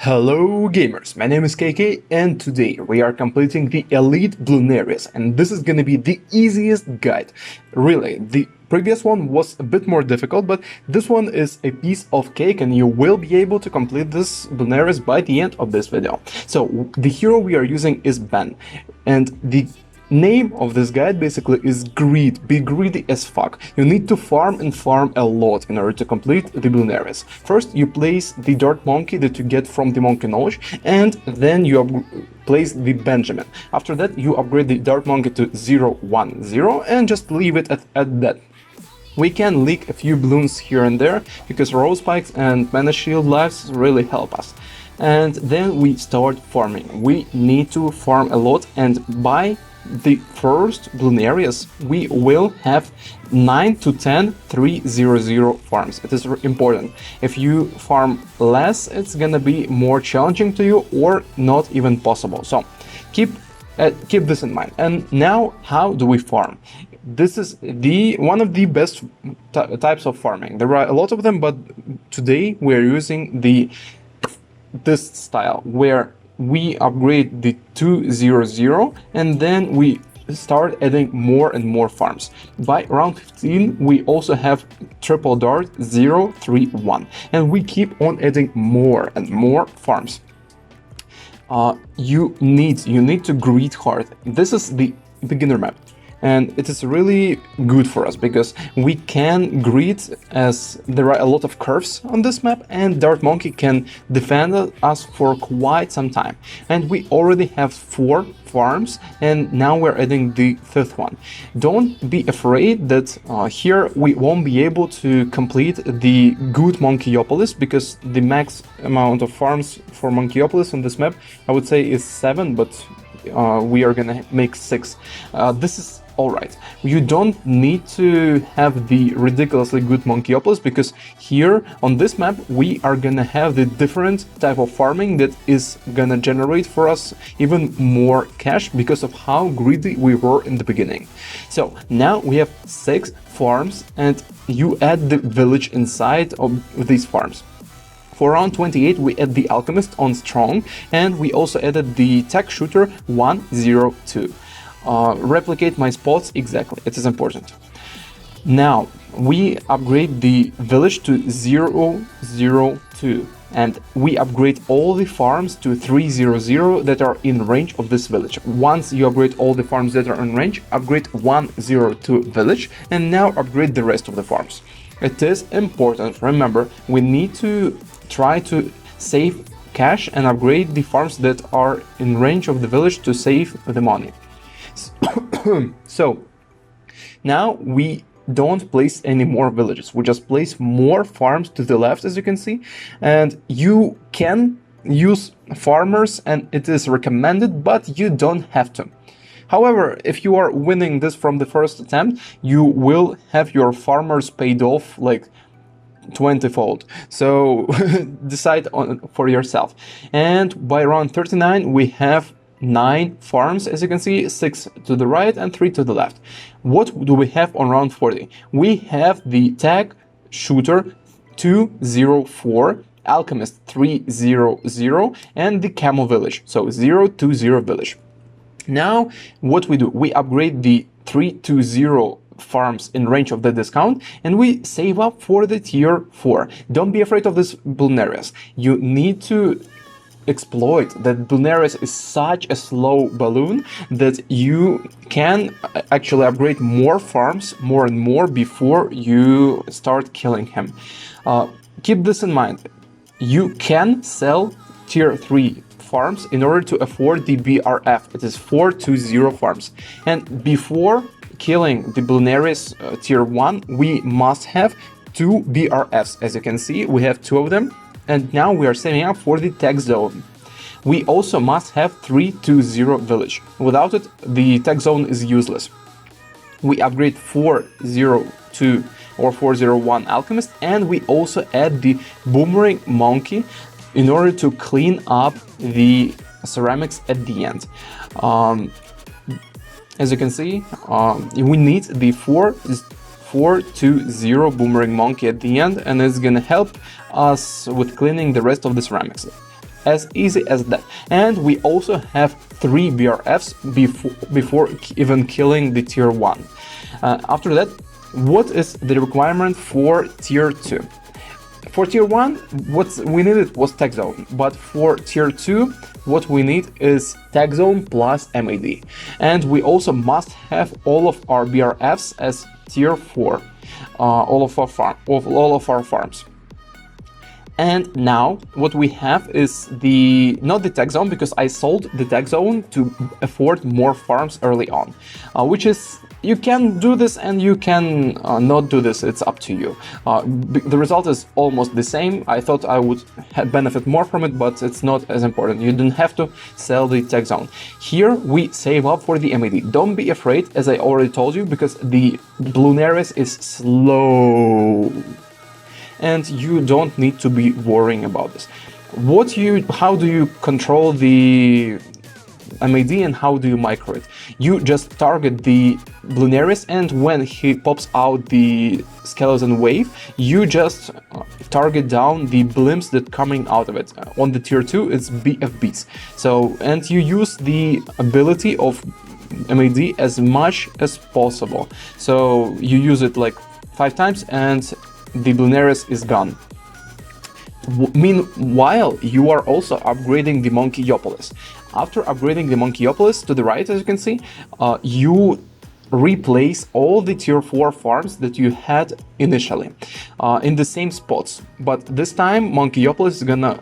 Hello gamers, my name is KK and today we are completing the Elite Bloonarius, and this is gonna be the easiest guide. Really, the previous one was a bit more difficult, but this one is a piece of cake and you will be able to complete this Bloonarius by the end of this video. So the hero we are using is Ben, and the name of this guide basically is greed. Be greedy as fuck. You need to farm and farm a lot in order to complete the Bloonarius. First you place the Dart Monkey that you get from the Monkey Knowledge, and then you place the Benjamin. After that you upgrade the Dart Monkey to 010 and just leave it at that. We can leak a few balloons here and there because Rose Spikes and Mana Shield lives really help us. And then we start farming. We need to farm a lot, and by the first Bloonarius we will have 9 to 10 300 farms. It is important. If you farm less, it's gonna be more challenging to you or not even possible. So keep this in mind. And now, how do we farm? This is one of the best types of farming. There are a lot of them, but today we're using this style where we upgrade the 200 and then we start adding more and more farms. By round 15 we also have triple dart 031 and we keep on adding more and more farms. You need to greed hard. This is the beginner map, and it is really good for us because we can greed, as there are a lot of curves on this map, and Dart Monkey can defend us for quite some time. And we already have 4 farms, and now we're adding the 5th one. Don't be afraid that here we won't be able to complete the good Monkeyopolis, because the max amount of farms for Monkeyopolis on this map I would say is 7, but we are gonna make 6. This is alright. You don't need to have the ridiculously good Monkeyopolis, because here on this map we are gonna have the different type of farming that is gonna generate for us even more cash because of how greedy we were in the beginning. So now we have 6 farms, and you add the village inside of these farms. For round 28 we add the Alchemist on strong, and we also added the Tech Shooter 102. Replicate my spots exactly, it is important. Now we upgrade the village to 002 and we upgrade all the farms to 300 that are in range of this village. Once you upgrade all the farms that are in range, upgrade 102 village, and now upgrade the rest of the farms. It is important, remember, we need to try to save cash and upgrade the farms that are in range of the village to save the money. So now we don't place any more villages, we just place more farms to the left, as you can see, and you can use farmers and it is recommended, but you don't have to. However, if you are winning this from the first attempt, you will have your farmers paid off like 20-fold, so decide for yourself. And by round 39 we have 9 farms, as you can see, 6 to the right and 3 to the left. What do we have on round 40? We have the Tag Shooter 204, Alchemist 300, and the Camel Village, so 020 village. Now what we do, we upgrade the 320 farms in range of the discount, and we save up for the tier 4. Don't be afraid of this Bloonarius. You need to exploit that Bloonarius is such a slow balloon that you can actually upgrade more farms more and more before you start killing him. Keep this in mind. You can sell tier 3 farms in order to afford the BRF. It is 420 farms, and before killing the Bloonarius tier 1 we must have 2 BRFs. As you can see, we have 2 of them, and now we are saving up for the tech zone. We also must have 320 village. Without it, the tech zone is useless. We upgrade 402 or 401 Alchemist, and we also add the Boomerang Monkey in order to clean up the ceramics at the end. As you can see, we need the 420 Boomerang Monkey at the end, and it's gonna help us with cleaning the rest of the ceramics. as easy as that. And we also have 3 BRFs before even killing the tier 1. After that, what is the requirement for tier 2? For tier 1, what we needed was tech zone, but for tier 2, what we need is tech zone plus MAD. And we also must have all of our BRFs as tier 4, all of our farms. And now what we have is not the tech zone, because I sold the tech zone to afford more farms early on, which is, you can do this and you can not do this, it's up to you. The result is almost the same. I thought I would benefit more from it, but it's not as important. You don't have to sell the tech zone. Here we save up for the MAD. Don't be afraid, as I already told you, because the Bloonarius is slow. And you don't need to be worrying about this. How do you control the MAD and how do you micro it? You just target the Bloonarius, and when he pops out the skeleton wave, you just target down the blimps that coming out of it. On the tier 2, it's BFBs. So, and you use the ability of MAD as much as possible. So you use it like 5 times and the Bloonarius is gone. Meanwhile, you are also upgrading the Monkeyiopolis. After upgrading the Monkeyiopolis to the right, as you can see, you replace all the tier 4 farms that you had initially in the same spots. But this time, Monkeyiopolis is gonna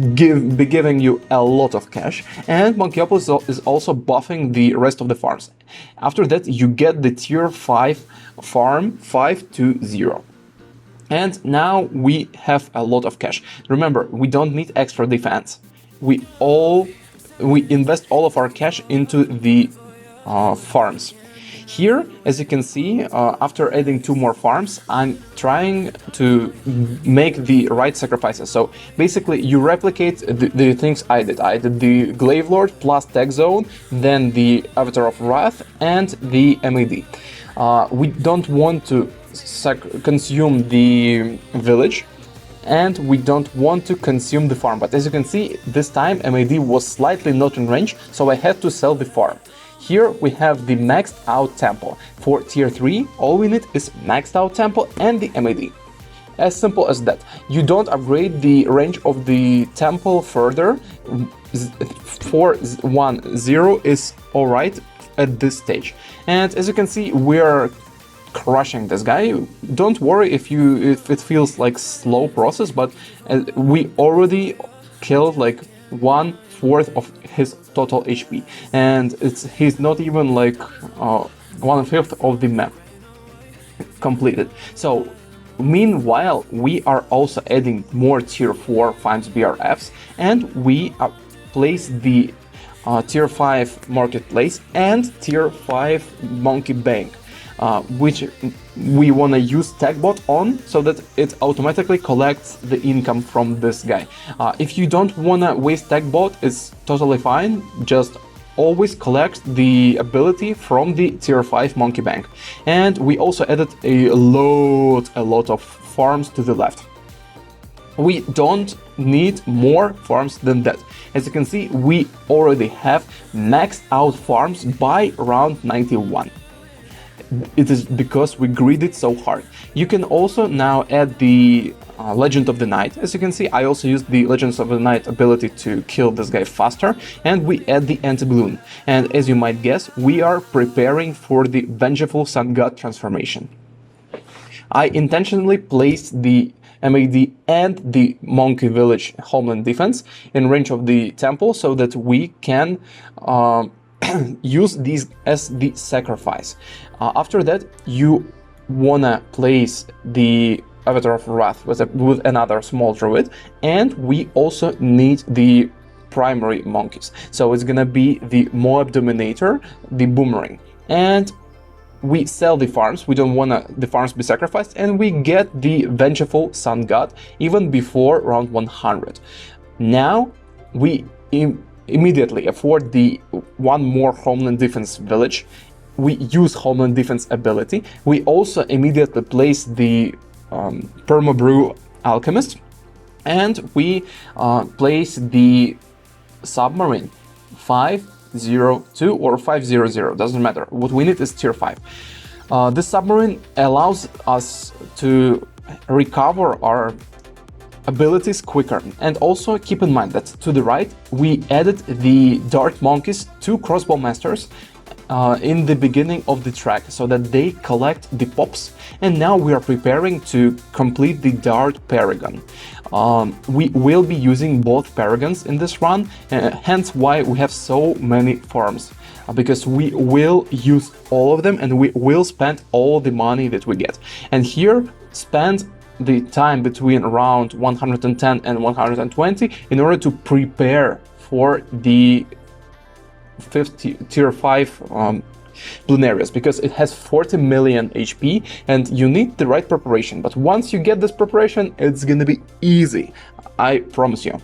be giving you a lot of cash, and Monkeyiopolis is also buffing the rest of the farms. After that, you get the tier 5 farm 520. And now we have a lot of cash. Remember, we don't need extra defense. We invest all of our cash into the farms. Here, as you can see, after adding 2 more farms, I'm trying to make the right sacrifices. So basically, you replicate the things I did. I did the Glaive Lord plus Tech Zone, then the Avatar of Wrath, and the MAD. We don't want to consume the village, and we don't want to consume the farm. But as you can see, this time MAD was slightly not in range, so I had to sell the farm. Here we have the maxed out temple. For tier 3, all we need is maxed out temple and the MAD. As simple as that. You don't upgrade the range of the temple further. 410 is alright at this stage. And as you can see, we're crushing this guy. Don't worry if it feels like slow process, but we already killed like 1/4 of his total HP, and he's not even like 1/5 of the map completed. So meanwhile, we are also adding more tier 4 farms BRFs, and we place the tier 5 marketplace and tier 5 monkey bank, which we want to use TechBot on so that it automatically collects the income from this guy. If you don't want to waste TechBot, it's totally fine. Just always collect the ability from the tier 5 monkey bank. And we also added a lot of farms to the left. We don't need more farms than that. As you can see, we already have maxed out farms by round 91. It is because we greeded so hard. You can also now add the Legend of the Night. As you can see, I also used the Legends of the Night ability to kill this guy faster, and we add the anti-balloon. And as you might guess, we are preparing for the Vengeful Sun God transformation. I intentionally placed the MAD and the Monkey Village Homeland Defense in range of the temple so that we can use these as the sacrifice. After that, you wanna place the Avatar of Wrath with another small druid, and we also need the primary monkeys. So it's gonna be the Moab Dominator, the Boomerang, and we sell the farms. We don't wanna the farms be sacrificed, and we get the Vengeful Sun God even before round 100. Now we immediately afford the 1 more Homeland Defense village. We use Homeland Defense ability. We also immediately place the Permabrew Alchemist, and we place the submarine 502 or 500, doesn't matter. What we need is tier 5. This submarine allows us to recover our abilities quicker. And also keep in mind that to the right we added the dart monkeys, 2 crossbow masters, in the beginning of the track, so that they collect the pops. And now we are preparing to complete the dart paragon. We will be using both paragons in this run, hence why we have so many farms, because we will use all of them and we will spend all the money that we get. And here spend the time between around 110 and 120 in order to prepare for the tier 5 Bloonarius, because it has 40 million HP and you need the right preparation. But once you get this preparation, it's gonna be easy, I promise you.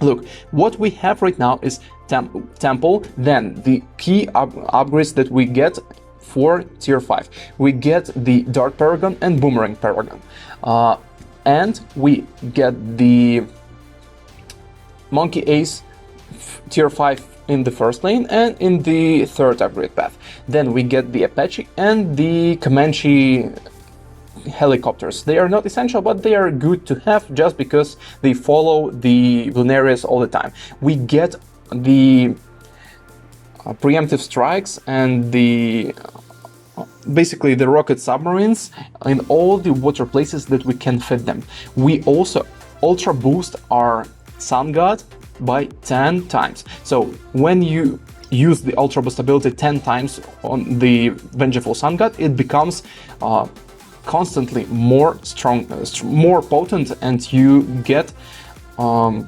Look, what we have right now is temple, then the key upgrades that we get for tier 5. We get the dart paragon and boomerang paragon, and we get the monkey ace tier 5 in the first lane and in the third upgrade path. Then we get the Apache and the Comanche helicopters. They are not essential, but they are good to have just because they follow the Bloonarius all the time. We get the preemptive strikes and the basically the rocket submarines in all the water places that we can fit them. We also ultra boost our sun god by 10 times. So when you use the ultra boost ability 10 times on the vengeful sun god, it becomes constantly more strong, more potent, and you get a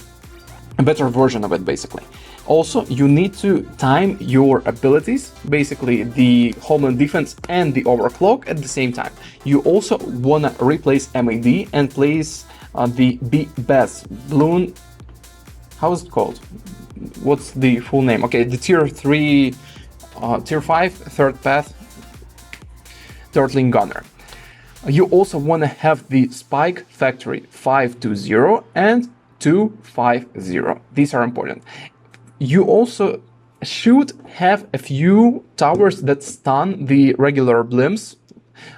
better version of it basically. Also, you need to time your abilities, basically the homeland defense and the overclock at the same time. You also wanna replace MAD and place the Boss Bloons. How is it called? What's the full name? Okay, the tier 3, tier 5, third path, Turtling Gunner. You also want to have the Spike Factory 520 and 250. These are important. You also should have a few towers that stun the regular blimps,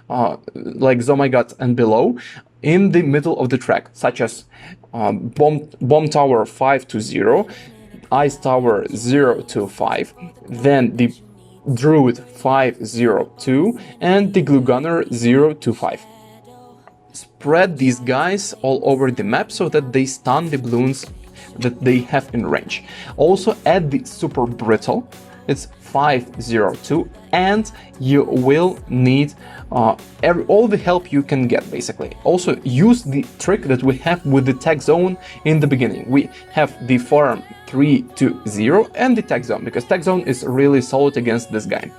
like Zomagat and below, in the middle of the track, such as Bomb Tower 520, Ice Tower 025, then the Druid 502, and the Glue Gunner 025. Spread these guys all over the map so that they stun the balloons that they have in range. Also add the Super Brittle, it's 502, and you will need all the help you can get basically. Also use the trick that we have with the tag zone in the beginning. We have the farm 320 and the tag zone, because tag zone is really solid against this guy.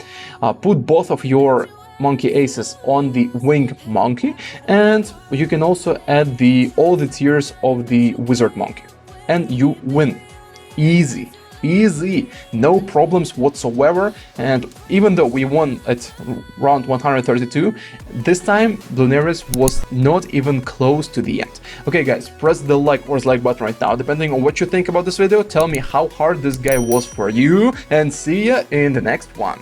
Put both of your monkey aces on the wing monkey, and you can also add all the tiers of the wizard monkey, and you win. Easy. Easy, no problems whatsoever. And even though we won at round 132, this time Bloonarius was not even close to the end. Okay guys, press the like or dislike button right now, depending on what you think about this video. Tell me how hard this guy was for you, and see ya in the next one.